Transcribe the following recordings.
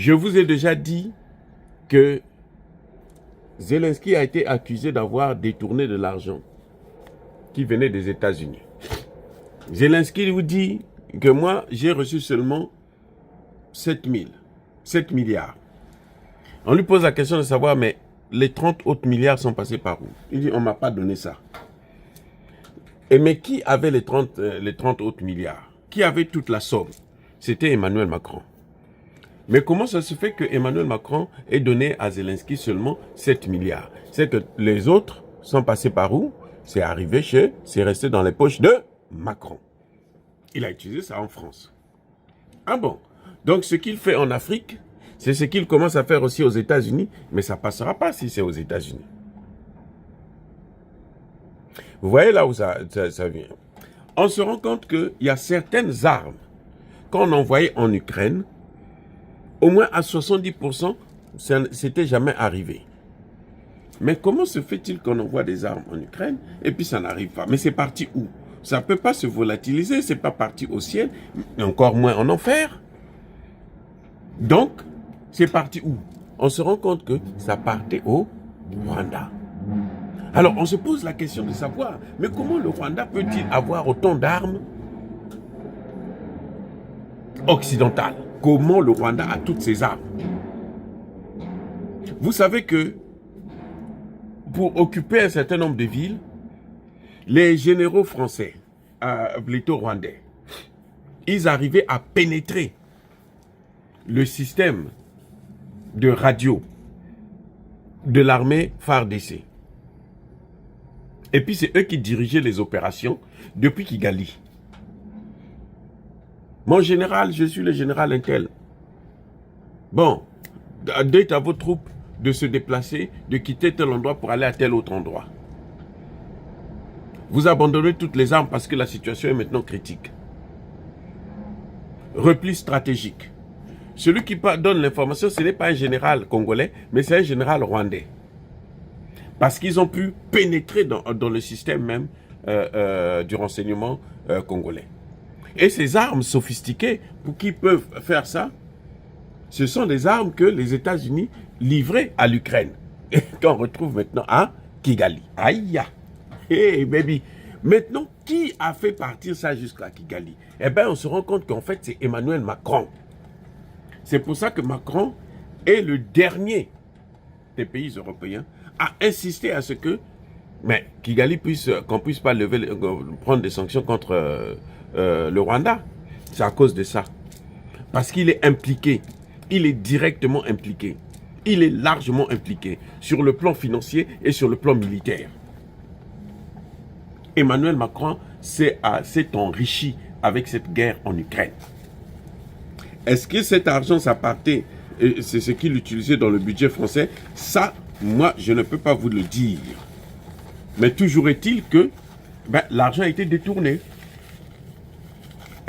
Je vous ai déjà dit que Zelensky a été accusé d'avoir détourné de l'argent qui venait des États-Unis. Zelensky vous dit que moi, j'ai reçu seulement 7 milliards. On lui pose la question de savoir, mais les 30 autres milliards sont passés par où? Il dit, on ne m'a pas donné ça. Et mais qui avait les 30 autres milliards? Qui avait toute la somme? C'était Emmanuel Macron. Mais comment ça se fait que Emmanuel Macron ait donné à Zelensky seulement 7 milliards? C'est que les autres sont passés par où? C'est arrivé c'est resté dans les poches de Macron. Il a utilisé ça en France. Ah bon? Donc ce qu'il fait en Afrique, c'est ce qu'il commence à faire aussi aux États-Unis, mais ça ne passera pas si c'est aux États-Unis. Vous voyez là où ça vient? On se rend compte qu'il y a certaines armes qu'on envoyait en Ukraine, au moins à 70%, ça n'était jamais arrivé. Mais comment se fait-il qu'on envoie des armes en Ukraine et puis ça n'arrive pas? Mais c'est parti où? Ça ne peut pas se volatiliser, c'est pas parti au ciel, encore moins en enfer. Donc, c'est parti où? On se rend compte que ça partait au Rwanda. Alors, on se pose la question de savoir, mais comment le Rwanda peut-il avoir autant d'armes occidentales? Comment le Rwanda a toutes ces armes? Vous savez que pour occuper un certain nombre de villes, les généraux français, plutôt rwandais, ils arrivaient à pénétrer le système de radio de l'armée FARDC. Et puis c'est eux qui dirigeaient les opérations depuis Kigali. Mon général, je suis le général Intel. Bon, dites à vos troupes de se déplacer, de quitter tel endroit pour aller à tel autre endroit. Vous abandonnez toutes les armes parce que la situation est maintenant critique. Repli stratégique. Celui qui donne l'information, ce n'est pas un général congolais, mais c'est un général rwandais. Parce qu'ils ont pu pénétrer dans le système même du renseignement congolais. Et ces armes sophistiquées, pour qui peuvent faire ça, ce sont des armes que les États-Unis livraient à l'Ukraine. Et qu'on retrouve maintenant à Kigali. Aïe! Hey baby! Maintenant, qui a fait partir ça jusqu'à Kigali? Eh bien, on se rend compte qu'en fait, c'est Emmanuel Macron. C'est pour ça que Macron est le dernier des pays européens à insister à ce que Kigali qu'on puisse pas prendre des sanctions contre le Rwanda. C'est à cause de ça. Parce qu'il est impliqué. Il est directement impliqué. Il est largement impliqué sur le plan financier et sur le plan militaire. Emmanuel Macron s'est enrichi avec cette guerre en Ukraine. Est-ce que cet argent, ça partait, c'est ce qu'il utilisait dans le budget français? Ça, moi, je ne peux pas vous le dire. Mais toujours est-il que l'argent a été détourné.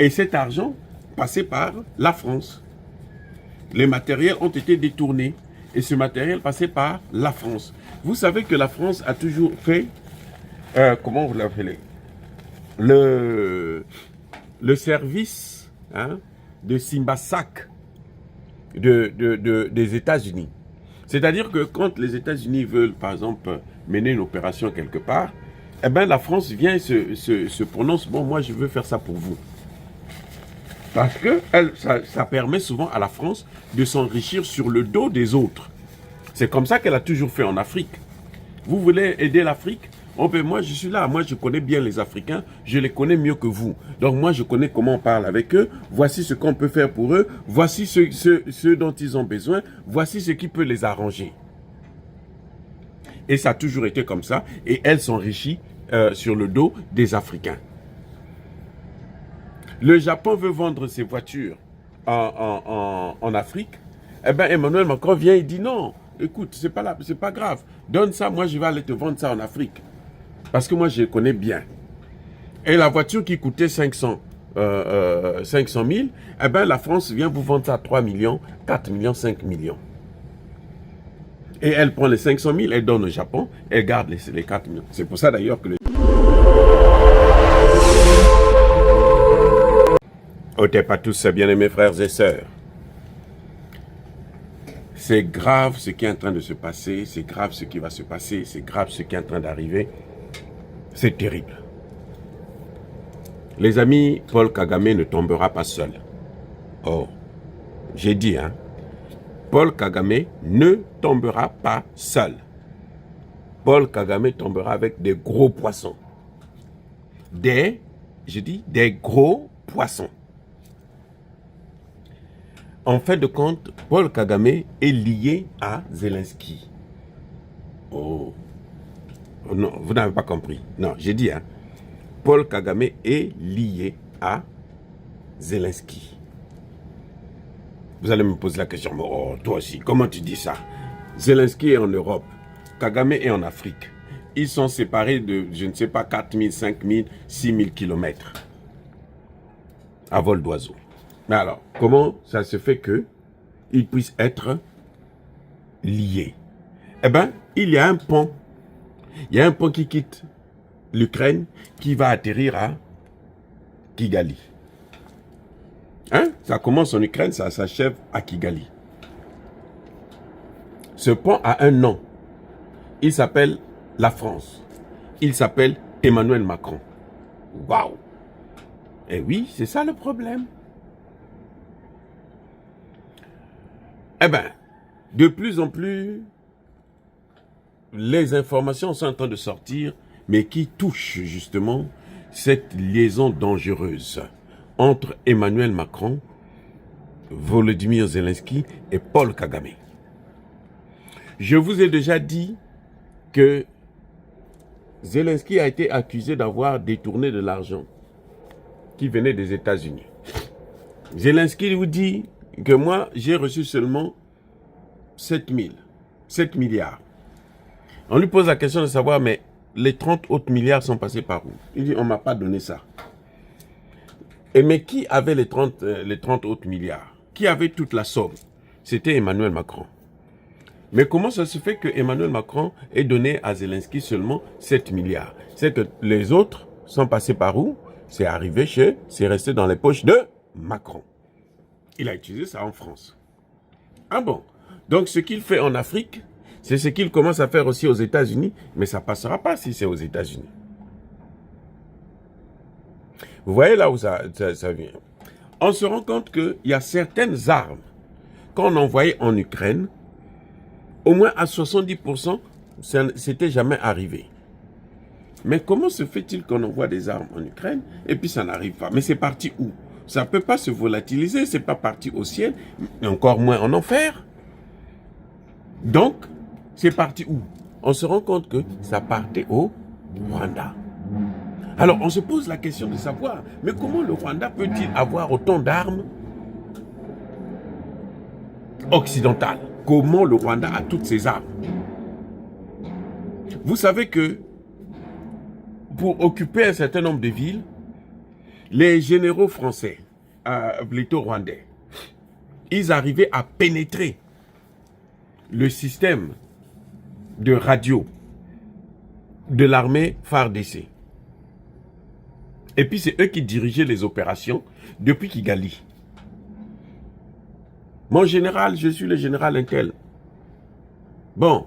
Et cet argent passait par la France. Les matériels ont été détournés. Et ce matériel passait par la France. Vous savez que la France a toujours fait, comment vous l'appelez, le service de Simbasak des États-Unis. C'est-à-dire que quand les États-Unis veulent, par exemple, mener une opération quelque part, eh bien la France vient et se prononce, bon, moi je veux faire ça pour vous. Parce que ça permet souvent à la France de s'enrichir sur le dos des autres. C'est comme ça qu'elle a toujours fait en Afrique. Vous voulez aider l'Afrique? Oh ben moi je suis là, moi je connais bien les Africains, je les connais mieux que vous. Donc moi je connais comment on parle avec eux, voici ce qu'on peut faire pour eux, voici ce dont ils ont besoin, voici ce qui peut les arranger. Et ça a toujours été comme ça, et elle s'enrichit sur le dos des Africains. Le Japon veut vendre ses voitures en Afrique, eh bien Emmanuel Macron vient et dit non, écoute, c'est pas grave, donne ça, moi je vais aller te vendre ça en Afrique. Parce que moi, je connais bien. Et la voiture qui coûtait 500 000, eh bien, la France vient vous vendre ça à 3 millions, 4 millions, 5 millions. Et elle prend les 500 000, elle donne au Japon, elle garde les 4 millions. C'est pour ça d'ailleurs que Oh, t'es pas tous bien-aimés frères et sœurs. C'est grave ce qui est en train de se passer, c'est grave ce qui va se passer, c'est grave ce qui est en train d'arriver. C'est terrible. Les amis, Paul Kagame ne tombera pas seul. Oh, j'ai dit, hein. Paul Kagame ne tombera pas seul. Paul Kagame tombera avec des gros poissons. Des gros poissons. En fin de compte, Paul Kagame est lié à Zelensky. Oh. Non, vous n'avez pas compris. Non, j'ai dit, hein. Paul Kagame est lié à Zelensky. Vous allez me poser la question, oh, toi aussi, comment tu dis ça? Zelensky est en Europe, Kagame est en Afrique. Ils sont séparés de, je ne sais pas, 4000, 5000, 6000 kilomètres à vol d'oiseau. Mais alors, comment ça se fait qu'ils puissent être liés? Eh bien, il y a un pont. Il y a un pont qui quitte l'Ukraine, qui va atterrir à Kigali. Hein? Ça commence en Ukraine, ça s'achève à Kigali. Ce pont a un nom. Il s'appelle la France. Il s'appelle Emmanuel Macron. Waouh! Eh oui, c'est ça le problème. Eh bien, de plus en plus, les informations sont en train de sortir, mais qui touchent justement cette liaison dangereuse entre Emmanuel Macron, Volodymyr Zelensky et Paul Kagame. Je vous ai déjà dit que Zelensky a été accusé d'avoir détourné de l'argent qui venait des États-Unis. Zelensky vous dit que moi, j'ai reçu seulement 7 milliards. On lui pose la question de savoir, mais les 30 autres milliards sont passés par où? Il dit, on ne m'a pas donné ça. Et mais qui avait les 30 autres milliards? Qui avait toute la somme? C'était Emmanuel Macron. Mais comment ça se fait que Emmanuel Macron ait donné à Zelensky seulement 7 milliards? C'est que les autres sont passés par où? C'est arrivé c'est resté dans les poches de Macron. Il a utilisé ça en France. Ah bon? Donc ce qu'il fait en Afrique, c'est ce qu'il commence à faire aussi aux États-Unis, mais ça ne passera pas si c'est aux États-Unis. Vous voyez là où ça vient. On se rend compte qu'il y a certaines armes qu'on envoyait en Ukraine, au moins à 70%, ça n'était jamais arrivé. Mais comment se fait-il qu'on envoie des armes en Ukraine et puis ça n'arrive pas? Mais c'est parti où? Ça ne peut pas se volatiliser, c'est pas parti au ciel, et encore moins en enfer. Donc, c'est parti où? On se rend compte que ça partait au Rwanda. Alors, on se pose la question de savoir, mais comment le Rwanda peut-il avoir autant d'armes occidentales? Comment le Rwanda a toutes ces armes? Vous savez que pour occuper un certain nombre de villes, les généraux français, plutôt rwandais, ils arrivaient à pénétrer le système de radio de l'armée FARDC. Et puis c'est eux qui dirigeaient les opérations depuis Kigali. Mon général, je suis le général Intel. Bon,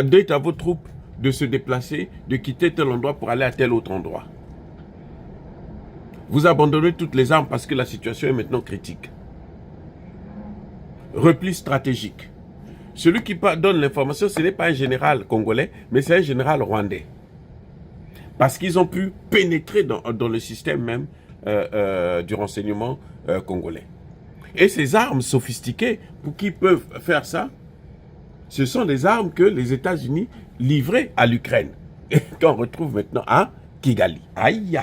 dites à vos troupes de se déplacer, de quitter tel endroit pour aller à tel autre endroit. Vous abandonnez toutes les armes parce que la situation est maintenant critique. Repli stratégique. Celui qui donne l'information, ce n'est pas un général congolais, mais c'est un général rwandais. Parce qu'ils ont pu pénétrer dans le système même du renseignement congolais. Et ces armes sophistiquées, pour qui peuvent faire ça, ce sont des armes que les États-Unis livraient à l'Ukraine. Et qu'on retrouve maintenant à Kigali. Aïe!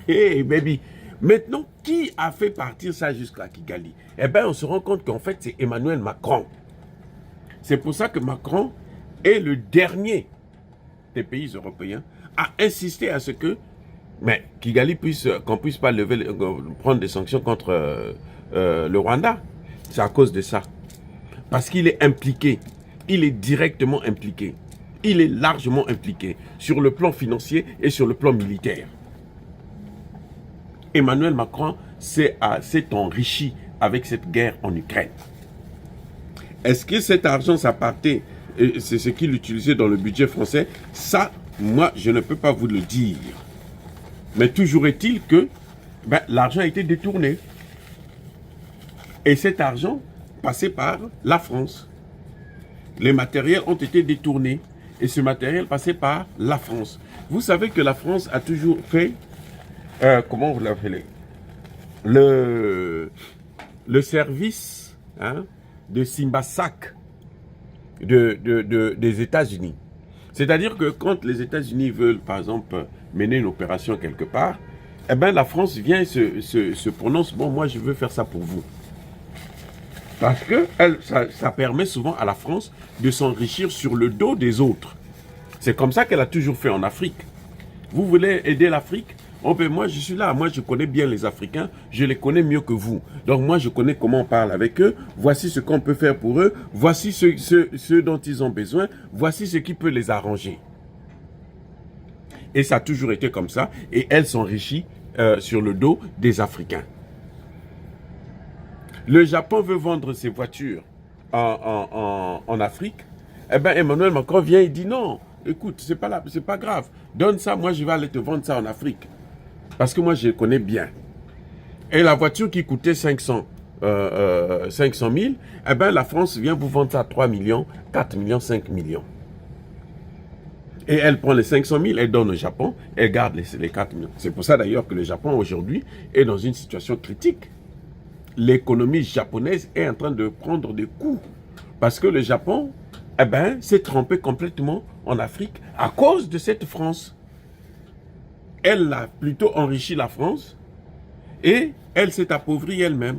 Hey baby! Maintenant, qui a fait partir ça jusqu'à Kigali? Eh bien, on se rend compte qu'en fait, c'est Emmanuel Macron. C'est pour ça que Macron est le dernier des pays européens à insister à ce que Kigali qu'on puisse pas prendre des sanctions contre le Rwanda. C'est à cause de ça. Parce qu'il est impliqué. Il est directement impliqué. Il est largement impliqué sur le plan financier et sur le plan militaire. Emmanuel Macron s'est enrichi avec cette guerre en Ukraine. Est-ce que cet argent, ça partait, c'est ce qu'il utilisait dans le budget français? Ça, moi, je ne peux pas vous le dire. Mais toujours est-il que l'argent a été détourné. Et cet argent passait par la France. Les matériels ont été détournés. Et ce matériel passait par la France. Vous savez que la France a toujours fait, comment vous l'appelez, le service de Simbasak des États-Unis. C'est-à-dire que quand les États-Unis veulent, par exemple, mener une opération quelque part, eh bien, la France vient et se prononce, bon, moi, je veux faire ça pour vous. Parce que ça permet souvent à la France de s'enrichir sur le dos des autres. C'est comme ça qu'elle a toujours fait en Afrique. Vous voulez aider l'Afrique? Oh ben moi je suis là, moi je connais bien les Africains, je les connais mieux que vous. Donc moi je connais comment on parle avec eux, voici ce qu'on peut faire pour eux, voici ce dont ils ont besoin, voici ce qui peut les arranger. Et ça a toujours été comme ça, et elle s'enrichit sur le dos des Africains. Le Japon veut vendre ses voitures en Afrique, eh bien Emmanuel Macron vient et dit non, écoute, c'est pas grave, donne ça, moi je vais aller te vendre ça en Afrique. Parce que moi, je connais bien. Et la voiture qui coûtait 500 000, eh bien, la France vient vous vendre ça à 3 millions, 4 millions, 5 millions. Et elle prend les 500 000, elle donne au Japon, elle garde les 4 millions. C'est pour ça d'ailleurs que le Japon, aujourd'hui, est dans une situation critique. L'économie japonaise est en train de prendre des coups. Parce que le Japon, eh ben, s'est trempé complètement en Afrique à cause de cette France. Elle a plutôt enrichi la France et elle s'est appauvrie elle-même.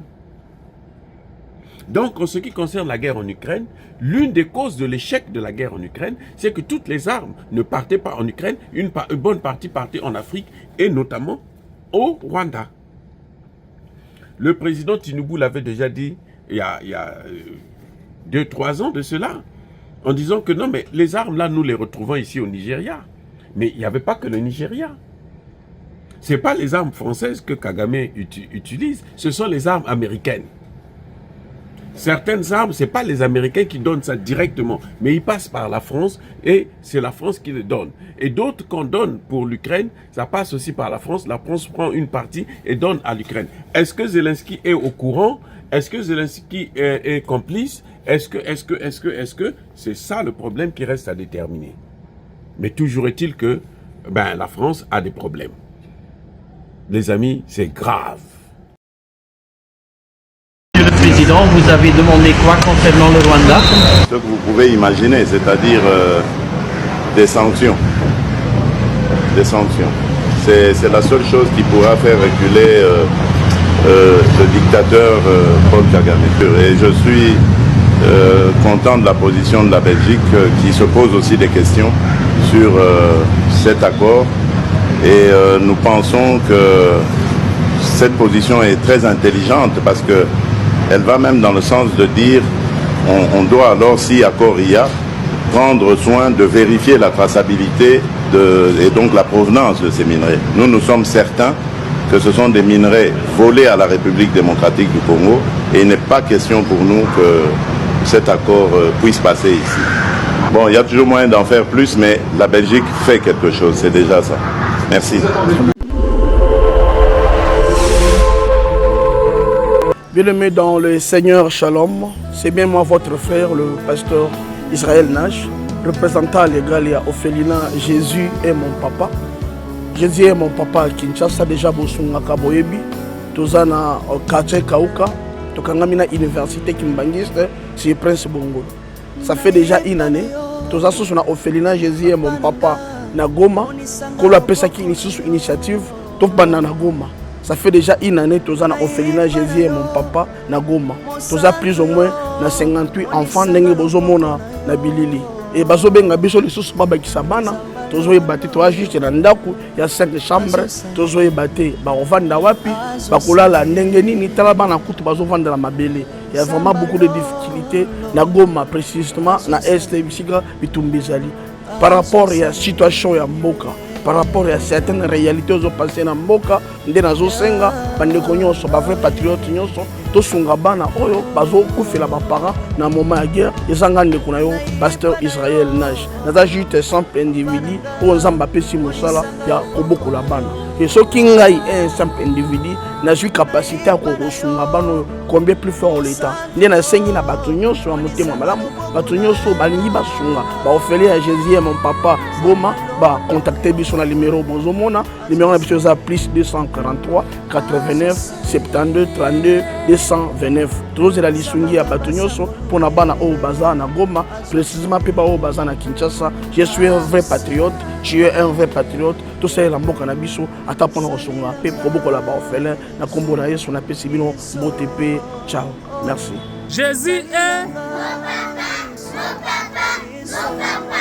Donc, en ce qui concerne la guerre en Ukraine, l'une des causes de l'échec de la guerre en Ukraine, c'est que toutes les armes ne partaient pas en Ukraine, une bonne partie partait en Afrique et notamment au Rwanda. Le président Tinubu l'avait déjà dit il y a 2-3 ans de cela, en disant que non, mais les armes là, nous les retrouvons ici au Nigeria. Mais il n'y avait pas que le Nigeria. Ce n'est pas les armes françaises que Kagame utilise, ce sont les armes américaines. Certaines armes, ce n'est pas les Américains qui donnent ça directement, mais ils passent par la France et c'est la France qui les donne. Et d'autres qu'on donne pour l'Ukraine, ça passe aussi par la France prend une partie et donne à l'Ukraine. Est-ce que Zelensky est au courant? Est-ce que Zelensky est complice? Est-ce que c'est ça le problème qui reste à déterminer? Mais toujours est-il que la France a des problèmes. Les amis, c'est grave. Monsieur le Président, vous avez demandé quoi concernant le Rwanda? Ce que vous pouvez imaginer, c'est-à-dire des sanctions. Des sanctions. C'est la seule chose qui pourra faire reculer le dictateur Paul Kagame. Et je suis content de la position de la Belgique qui se pose aussi des questions sur cet accord. Et nous pensons que cette position est très intelligente parce qu'elle va même dans le sens de dire on doit alors, si accord il y a, prendre soin de vérifier la traçabilité et donc la provenance de ces minerais. Nous sommes certains que ce sont des minerais volés à la République démocratique du Congo et il n'est pas question pour nous que cet accord puisse passer ici. Bon, il y a toujours moyen d'en faire plus, mais la Belgique fait quelque chose, c'est déjà ça. Merci. Bien-aimé dans le Seigneur Shalom, c'est bien moi votre frère, le pasteur Israël Nash, représentant légal et Ophelina. Jésus est mon papa. Jésus est mon papa à Kinshasa, déjà Bosungaka Boyebi, Tozana quartier Kauka, Tokangamina Université Kimbangiste, c'est Prince Bongo. Ça fait déjà une année. Toza sous na Ophelina, Jésus est mon papa na Goma. Kolo apesa ki initiative, Topana na Goma. Ça fait déjà une année Toza na Ophelina, Jésus est mon papa na Goma. Toza plus ou moins na 58 enfants ndenge bozomona na bilili. Et bazo benga biso lisusu baba kisabana. Tozo ebate to juste na ndaku ya 5 chambres. Tozo ebate ba ovanda wapi, bakolala ndenge nini tala bana kutu bazo vanda la mabele. Il y a vraiment beaucoup de difficultés na Goma précisément na Est Bisika Bitumbezali. Par rapport à la situation ya mboka, par rapport à certaines réalités aux passées dans mboka nde nazo senga bandeko nyonso ba vrai patriote nyonso to sunga bana oyo bazo kufela ba parents na moment ya guerre ezanga ndeko na yo pasteur Israël Nage naza juste simple individu o nzamba pesi mosala ya kobokola bana et ce qui ngai un simple individu n'a eu capacité à kosunga bana combien plus fort l'état nde na sengi na bato nyonso ya motema malamu bato nyonso balingi basunga ba ofele ya Jésus mon papa Boma ba contacter biso na numéro bozomona numéro na biso za plus 243 89 72 32 229 tous la lisungi ya bato nyonso pona bana o baza na Goma précisément pe ba o baza na Kinshasa. Je suis un vrai patriote, tu es un vrai patriote. Tout ça la mboka na biso ata pona kosunga pe kobokola ba ofele na kombo na Yesu na pesi bino mbote pe. Ciao, merci. Jésus est mon papa, mon papa, mon papa.